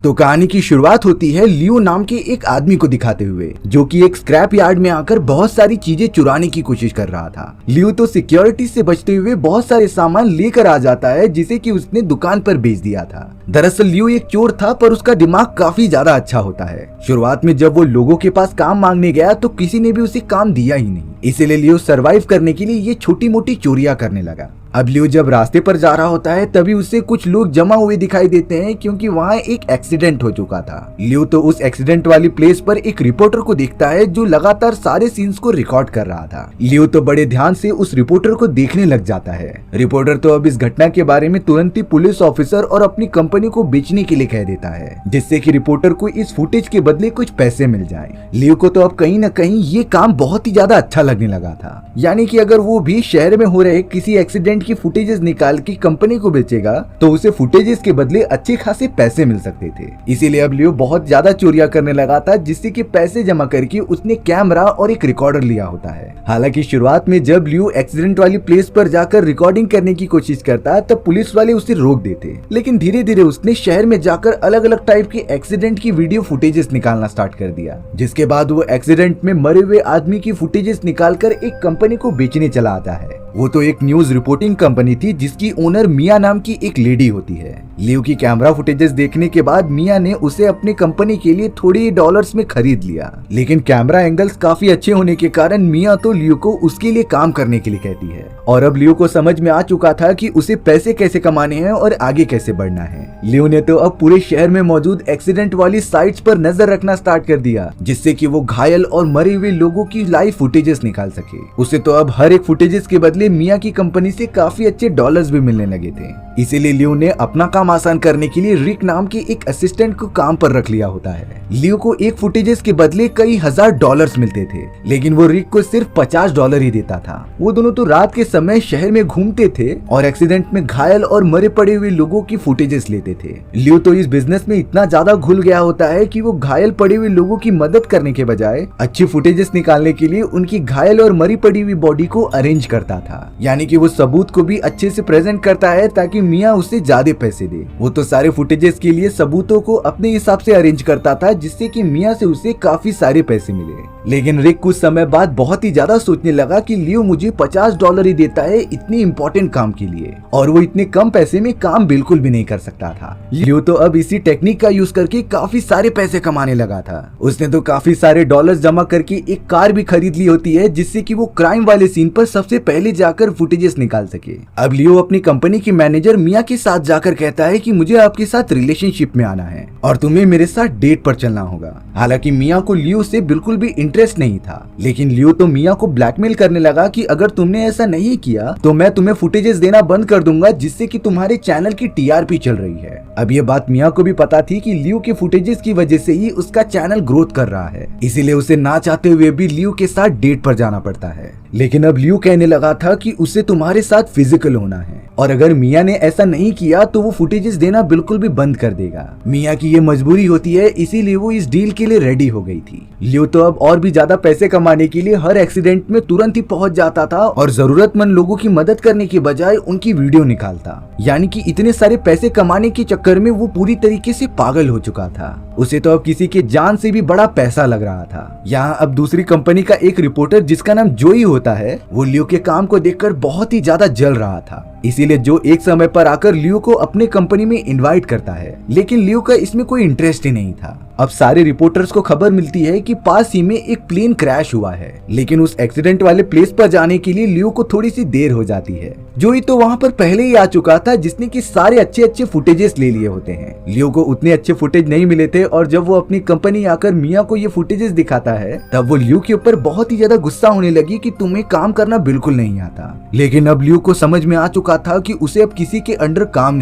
तो कहानी की शुरुआत होती है लियो नाम के एक आदमी को दिखाते हुए, जो कि एक स्क्रैप यार्ड में आकर बहुत सारी चीजें चुराने की कोशिश कर रहा था। लियो तो सिक्योरिटी से बचते हुए बहुत सारे सामान लेकर आ जाता है, जिसे कि उसने दुकान पर बेच दिया था। दरअसल लियो एक चोर था, पर उसका दिमाग काफी ज्यादा अच्छा होता है। शुरुआत में जब वो लोगों के पास काम मांगने गया तो किसी ने भी उसे काम दिया ही नहीं, इसीलिए लियो सरवाइव करने के लिए ये छोटी मोटी चोरियां करने लगा। अब लियो जब रास्ते पर जा रहा होता है तभी उसे कुछ लोग जमा हुए दिखाई देते हैं, क्योंकि वहाँ एक एक्सीडेंट हो चुका था। लियो तो उस एक्सीडेंट वाली प्लेस पर एक रिपोर्टर को देखता है, जो लगातार सारे सीन्स को रिकॉर्ड कर रहा था। लियो तो बड़े ध्यान से उस रिपोर्टर को देखने लग जाता है। रिपोर्टर तो अब इस घटना के बारे में तुरंत ही पुलिस ऑफिसर और अपनी कंपनी को बेचने के लिए कह देता है, जिससे कि रिपोर्टर को इस फुटेज के बदले कुछ पैसे मिल जाए। लियो को तो अब कहीं न कहीं ये काम बहुत ही ज्यादा अच्छा लगने लगा था, यानी कि अगर वो भी शहर में हो रहे किसी एक्सीडेंट की फुटेजेस निकाल के कंपनी को बेचेगा तो उसे फुटेजेस के बदले अच्छे खासे पैसे मिल सकते थे। इसीलिए अब लियो बहुत ज्यादा चोरियां करने लगा था, जिससे कि पैसे जमा करके उसने कैमरा और एक रिकॉर्डर लिया होता है। हालांकि शुरुआत में जब लियो एक्सीडेंट वाली प्लेस पर जाकर रिकॉर्डिंग करने की कोशिश करता तब पुलिस वाले उसे रोक देते, लेकिन धीरे धीरे उसने शहर में जाकर अलग अलग टाइप के एक्सीडेंट की वीडियो फुटेजेस निकालना स्टार्ट कर दिया, जिसके बाद वो एक्सीडेंट में मरे हुए आदमी की फुटेजेस निकालकर एक कंपनी को बेचने चला आता है। वो तो एक न्यूज रिपोर्टिंग कंपनी थी, जिसकी ओनर मिया नाम की एक लेडी होती है। लियो की कैमरा फुटेजेस देखने के बाद मिया ने उसे अपनी कंपनी के लिए थोड़ी डॉलर्स में खरीद लिया, लेकिन कैमरा एंगल्स काफी अच्छे होने के कारण मिया तो लियो को उसके लिए काम करने के लिए कहती है। और अब लियो को समझ में आ चुका था कि उसे पैसे कैसे कमाने हैं और आगे कैसे बढ़ना है। लियो ने तो अब पूरे शहर में मौजूद एक्सीडेंट वाली साइट्स पर नजर रखना स्टार्ट कर दिया, जिससे कि वो घायल और मरे हुए लोगों की लाइव फुटेजेस निकाल सके। उसे तो अब हर एक फुटेजेस के बदले मिया की कंपनी से काफी अच्छे डॉलर्स भी मिलने लगे थे। इसीलिए लियो ने अपना काम आसान करने के लिए रिक नाम के एक असिस्टेंट को काम पर रख लिया होता है। लियो को एक फुटेजेस के बदले कई हजार डॉलर्स मिलते थे, लेकिन वो रिक को सिर्फ $50 ही देता था। वो दोनों तो रात के समय शहर में घूमते थे और एक्सीडेंट में घायल और मरे पड़े हुए लोगों की फुटेजेस लेते थे। लियो तो इस बिजनेस में इतना ज्यादा घुल गया होता है कि वो घायल पड़े हुए लोगों की मदद करने के बजाय अच्छी फुटेजेस निकालने के लिए उनकी घायल और मरी पड़ी हुई बॉडी को अरेंज करता था, यानी कि वो सबूत को भी अच्छे से प्रेजेंट करता है ताकि मिया उसे ज्यादा पैसे दे। वो तो सारे फुटेजेस के लिए सबूतों को अपने हिसाब से अरेंज करता था, जिससे कि मिया से उसे काफी सारे पैसे मिले। लेकिन रिक कुछ समय बाद बहुत ही ज्यादा सोचने लगा कि लियो मुझे $50 ही देता है इतनी इंपॉर्टेंट काम के लिए, और वो इतने कम पैसे में काम बिल्कुल भी नहीं कर सकता था। लियो तो अब इसी टेक्निक का यूज करके काफी सारे पैसे कमाने लगा था। उसने तो काफी सारे डॉलर्स जमा करके एक कार भी खरीद ली होती है, जिससे कि वो क्राइम वाले सीन पर सबसे पहले जाकर फुटेजेस निकाल सके। अब लियो अपनी कंपनी के मैनेजर मिया के साथ जाकर कहता है कि मुझे आपके साथ रिलेशनशिप में आना है और तुम्हें मेरे साथ डेट पर चलना होगा। हालांकि मिया को लियो से बिल्कुल भी इंटरेस्ट नहीं था, लेकिन लियो तो मिया को ब्लैकमेल करने लगा कि अगर तुमने ऐसा नहीं किया तो मैं तुम्हें फुटेजेस देना बंद कर दूंगा, जिससे कि तुम्हारे चैनल की टीआरपी चल रही है। अब ये बात मिया को भी पता थी कि लियो के फुटेजेस की वजह से ही उसका चैनल ग्रोथ कर रहा है, इसीलिए उसे ना चाहते हुए भी लियो के साथ डेट पर जाना पड़ता है। लेकिन अब लियो कहने लगा था कि उसे तुम्हारे साथ फिजिकल होना है, और अगर मिया ने ऐसा नहीं किया तो वो फुटेजेस देना बिल्कुल भी बंद कर देगा। मिया की ये मजबूरी होती है, इसीलिए वो इस डील के लिए रेडी हो गई थी। लियो तो अब और भी ज्यादा पैसे कमाने के लिए हर एक्सीडेंट में तुरंत ही पहुंच जाता था और जरूरतमंद लोगों की मदद करने के बजाय उनकी वीडियो निकालता, यानी कि इतने सारे पैसे कमाने के चक्कर में वो पूरी तरीके से पागल हो चुका था। उसे तो अब किसी के जान से भी बड़ा पैसा लग रहा था। यहाँ अब दूसरी कंपनी का एक रिपोर्टर जिसका नाम जोई होता है, वो लियो के काम को देखकर बहुत ही ज्यादा जल रहा था। इसीलिए जो एक समय पर आकर लियो को अपने कंपनी में इनवाइट करता है, लेकिन लियो का इसमें कोई इंटरेस्ट ही नहीं था। अब सारे रिपोर्टर्स को खबर मिलती है कि पास ही में एक प्लेन क्रैश हुआ है, लेकिन उस एक्सीडेंट वाले प्लेस पर जाने के लिए लियो को थोड़ी सी देर हो जाती है। जोई तो वहाँ पर पहले ही आ चुका था, जिसने कि सारे अच्छे अच्छे फुटेजेस ले लिए होते हैं। लियो को उतने अच्छे फुटेज नहीं मिले थे, और जब वो अपनी कंपनी आकर मिया को ये फुटेजेस दिखाता है तब वो लियो के ऊपर बहुत ही ज्यादा गुस्सा होने लगी कि तुम्हें काम करना बिल्कुल नहीं आता। लेकिन अब लियो को समझ में आ चुका था कि उसे अब किसी के अंडर काम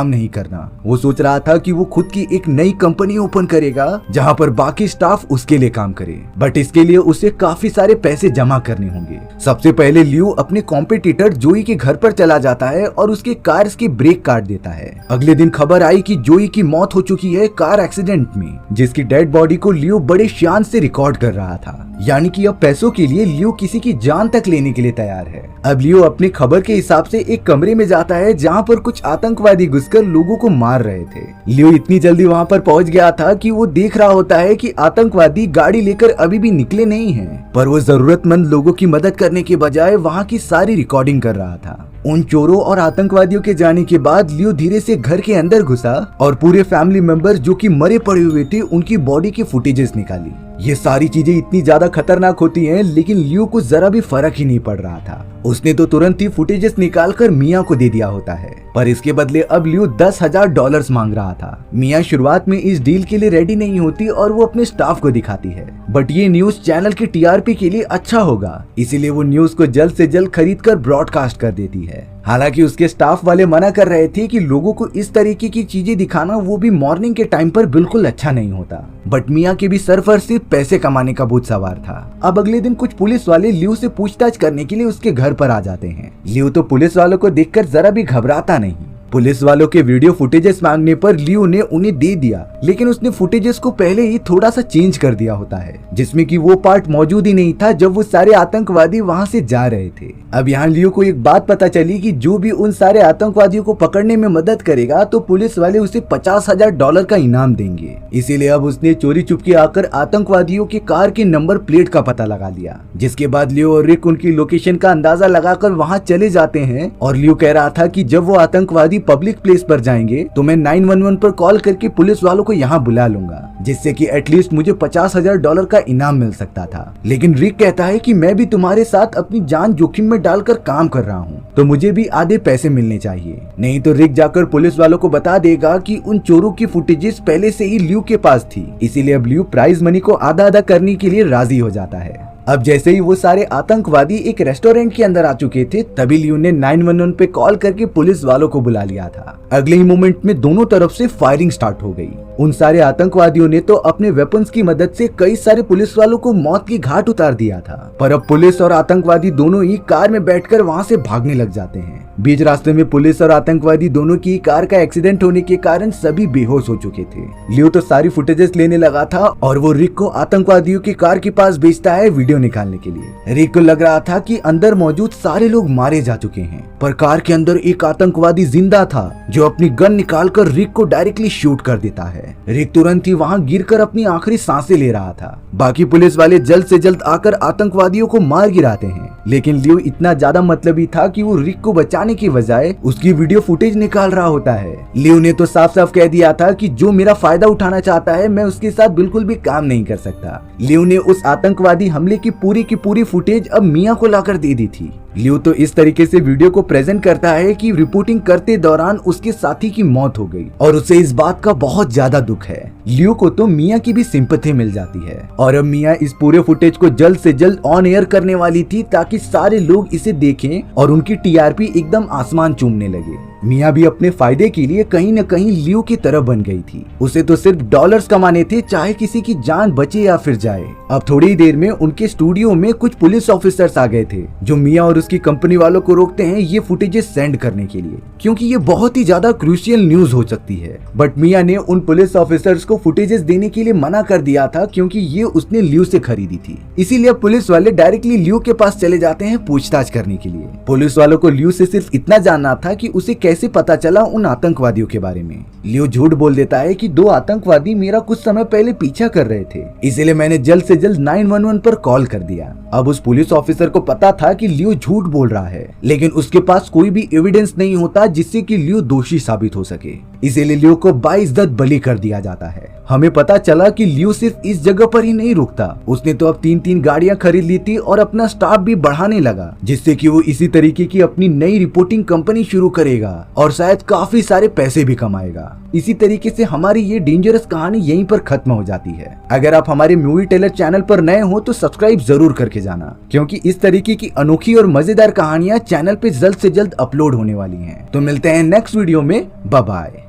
नहीं करना। वो सोच रहा था कि वो खुद की एक नई कंपनी ओपन करेगा जहां पर बाकी स्टाफ उसके लिए काम करे, बट इसके लिए उसे काफी सारे पैसे जमा करने होंगे। सबसे पहले लियो अपने कॉम्पिटिटर जोई के घर पर चला जाता है और उसके कार की ब्रेक काट देता है। अगले दिन खबर आई कि जोई की मौत हो चुकी है कार एक्सीडेंट में, जिसकी डेड बॉडी को लियो बड़े शान से रिकॉर्ड कर रहा था, यानी कि अब पैसों के लिए लियो किसी की जान तक लेने के लिए तैयार है। अब लियो अपने खबर खबर के हिसाब से एक कमरे में जाता है जहाँ पर कुछ आतंकवादी घुसकर लोगों को मार रहे थे। लियो इतनी जल्दी वहाँ पर पहुँच गया था कि वो देख रहा होता है कि आतंकवादी गाड़ी लेकर अभी भी निकले नहीं हैं, पर वो जरूरतमंद लोगों की मदद करने के बजाय वहाँ की सारी रिकॉर्डिंग कर रहा था। उन चोरों और आतंकवादियों के जाने के बाद लियो धीरे से घर के अंदर घुसा और पूरे फैमिली मेंबर जो कि मरे पड़े हुए थे उनकी बॉडी की फुटेजेस निकाली। ये सारी चीजें इतनी ज्यादा खतरनाक होती हैं, लेकिन लियो को जरा भी फर्क ही नहीं पड़ रहा था। उसने तो तुरंत ही फुटेजेस निकालकर मियाँ को दे दिया होता है, पर इसके बदले अब लियो $10,000 मांग रहा था। मियाँ शुरुआत में इस डील के लिए रेडी नहीं होती और वो अपने स्टाफ को दिखाती है, बट ये न्यूज चैनल की टीआरपी के लिए अच्छा होगा, इसीलिए वो न्यूज को जल्द से जल्द खरीद कर ब्रॉडकास्ट कर देती है। हालांकि उसके स्टाफ वाले मना कर रहे थे कि लोगों को इस तरीके की चीजें दिखाना, वो भी मॉर्निंग के टाइम पर, बिल्कुल अच्छा नहीं होता। बट मियाँ के भी सर पर सिर्फ पैसे कमाने का भूत सवार था। अब अगले दिन कुछ पुलिस वाले लियो से पूछताछ करने के लिए उसके घर पर आ जाते हैं। लियो तो पुलिस वालों को देखकर जरा भी घबराता नहीं। पुलिस वालों के वीडियो फुटेजेस मांगने पर लियो ने उन्हें दे दिया, लेकिन उसने फुटेजेस को पहले ही थोड़ा सा चेंज कर दिया होता है, जिसमें कि वो पार्ट मौजूद ही नहीं था जब वो सारे आतंकवादी वहां से जा रहे थे। अब यहाँ लियो को एक बात पता चली कि जो भी उन सारे आतंकवादियों को पकड़ने में मदद करेगा तो पुलिस वाले उसे $50,000 का इनाम देंगे। इसीलिए अब उसने चोरी चुपके आकर आतंकवादियों की कार के नंबर प्लेट का पता लगा लिया, जिसके बाद लियो और रिक उनकी लोकेशन का अंदाजा लगाकर वहाँ चले जाते हैं। और लियो कह रहा था कि जब वो आतंकवादी पब्लिक प्लेस पर जाएंगे तो मैं 911 पर कॉल करके पुलिस वालों को यहाँ बुला लूंगा, जिससे कि एटलीस्ट मुझे $50,000 का इनाम मिल सकता था। लेकिन रिक कहता है कि मैं भी तुम्हारे साथ अपनी जान जोखिम में डालकर काम कर रहा हूँ, तो मुझे भी आधे पैसे मिलने चाहिए, नहीं तो रिक जाकर पुलिस वालों को बता देगा कि उन चोरों की फुटेजेस पहले से ही लियो के पास थी। इसीलिए अब लियो प्राइज मनी को आधा आधा करने के लिए राजी हो जाता है। अब जैसे ही वो सारे आतंकवादी एक रेस्टोरेंट के अंदर आ चुके थे, तभी लियो ने 911 पे कॉल करके पुलिस वालों को बुला लिया था। अगले ही मोमेंट में दोनों तरफ से फायरिंग स्टार्ट हो गई। उन सारे आतंकवादियों ने तो अपने वेपन्स की मदद से कई सारे पुलिस वालों को मौत की घाट उतार दिया था, पर अब पुलिस और आतंकवादी दोनों ही कार में बैठकर वहां से भागने लग जाते हैं। बीच रास्ते में पुलिस और आतंकवादी दोनों की कार का एक्सीडेंट होने के कारण सभी बेहोश हो चुके थे। लियो तो सारी फुटेजेस लेने लगा था और वो रिक को आतंकवादियों की कार के पास भेजता है वीडियो निकालने के लिए। रिक को लग रहा था कि अंदर मौजूद सारे लोग मारे जा चुके हैं, पर कार के अंदर एक आतंकवादी जिंदा था जो अपनी गन निकालकर रिक को डायरेक्टली शूट कर देता है। रिक तुरंत ही वहां गिरकर अपनी आखिरी सांसें ले रहा था। बाकी पुलिस वाले जल्द से जल्द आकर आतंकवादियों को मार गिराते हैं, लेकिन लियो इतना ज्यादा मतलबी था कि वो रिक को बचाने की बजाय उसकी वीडियो फुटेज निकाल रहा होता है। लियो ने तो साफ साफ कह दिया था कि जो मेरा फायदा उठाना चाहता है, मैं उसके साथ बिल्कुल भी काम नहीं कर सकता। लियो ने उस आतंकवादी हमले की पूरी फुटेज अब मियाँ को लाकर दे दी थी। लियो तो इस तरीके से वीडियो को प्रेजेंट करता है कि रिपोर्टिंग करते दौरान उसके साथी की मौत हो गई और उसे इस बात का बहुत ज्यादा दुख है। लियो को तो मियाँ की भी सिंपैथी मिल जाती है और अब मियाँ इस पूरे फुटेज को जल्द से जल्द ऑन एयर करने वाली थी ताकि सारे लोग इसे देखें और उनकी टीआरपी एकदम आसमान चूमने लगे। मियाँ भी अपने फायदे के लिए कहीं न कहीं लियो की तरह बन गई थी। उसे तो सिर्फ डॉलर्स कमाने थे, चाहे किसी की जान बचे या फिर जाए। अब थोड़ी ही देर में उनके स्टूडियो में कुछ पुलिस ऑफिसर्स आ गए थे जो मियाँ और उसकी कंपनी वालों को रोकते हैं ये फुटेजेस सेंड करने के लिए, क्योंकि ये बहुत ही ज्यादा क्रूशियल न्यूज हो सकती है। बट मियाँ ने उन पुलिस ऑफिसर्स को फुटेजेस देने के लिए मना कर दिया था, क्योंकि ये उसने लियो से खरीदी थी। इसीलिए पुलिस वाले डायरेक्टली लियो के पास चले जाते हैं पूछताछ करने के लिए। पुलिस वालों को लियो से सिर्फ इतना जानना था कि उसे कैसे पता चला उन आतंकवादियों के बारे में। लियो झूठ बोल देता है कि 2 आतंकवादी मेरा कुछ समय पहले पीछा कर रहे थे, इसीलिए मैंने जल्द से जल्द 911 पर कॉल कर दिया। अब उस पुलिस ऑफिसर को पता था कि लियो झूठ बोल रहा है, लेकिन उसके पास कोई भी एविडेंस नहीं होता जिससे कि लियो दोषी साबित हो सके। इसीलिए लियो को बाइज्जत बली कर दिया जाता है। हमें पता चला कि लियो सिर्फ इस जगह पर ही नहीं रुकता, उसने तो अब 3-3 गाड़ियां खरीद ली थी और अपना स्टाफ भी बढ़ाने लगा, जिससे कि वो इसी तरीके की अपनी नई रिपोर्टिंग कंपनी शुरू करेगा और शायद काफी सारे पैसे भी कमाएगा। इसी तरीके से हमारी ये डेंजरस कहानी यहीं पर खत्म हो जाती है। अगर आप हमारे मूवी टेलर चैनल पर नए हो तो सब्सक्राइब जरूर करके जाना, क्योंकि इस तरीके की अनोखी और मजेदार कहानियां चैनल पे जल्द से जल्द अपलोड होने वाली हैं। तो मिलते हैं नेक्स्ट वीडियो में, बाय बाय।